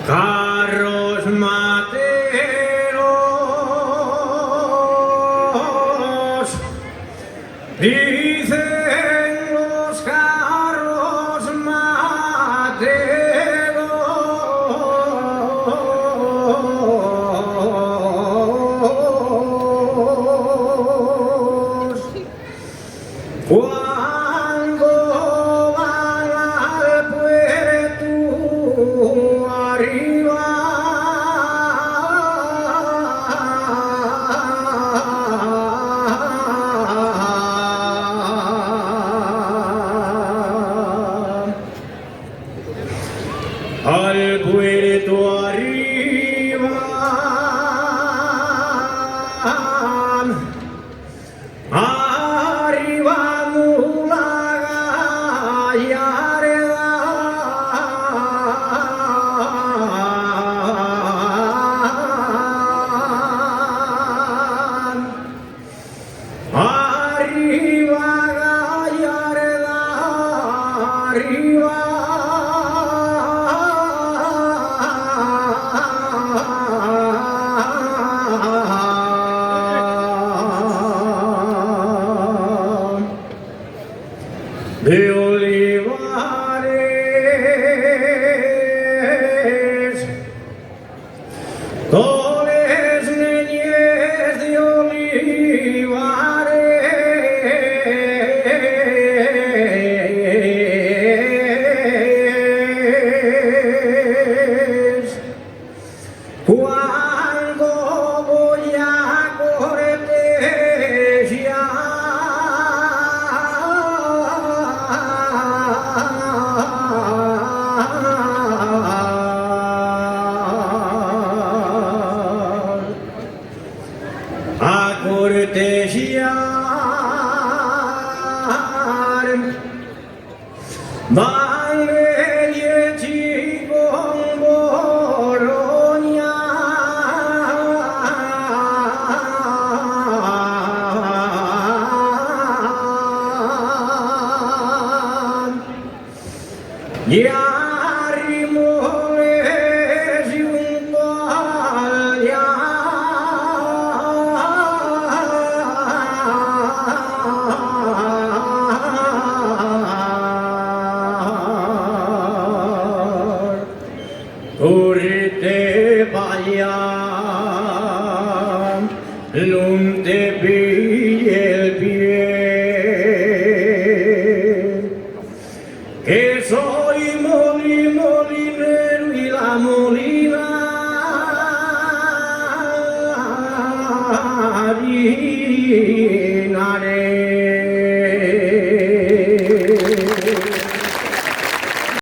Carros materos, dicen los carros materos. Cuando van al puerto arriba, al puerto arriba, arriba mula gallarda, arriba gallarda, arriba. De olivares, toles neñes de olivares. Cuando voy a cortesiar, van el con Boloña, y arrimoles y un correte vaya, no te pille el pie, que soy molinero y la molina harinaré.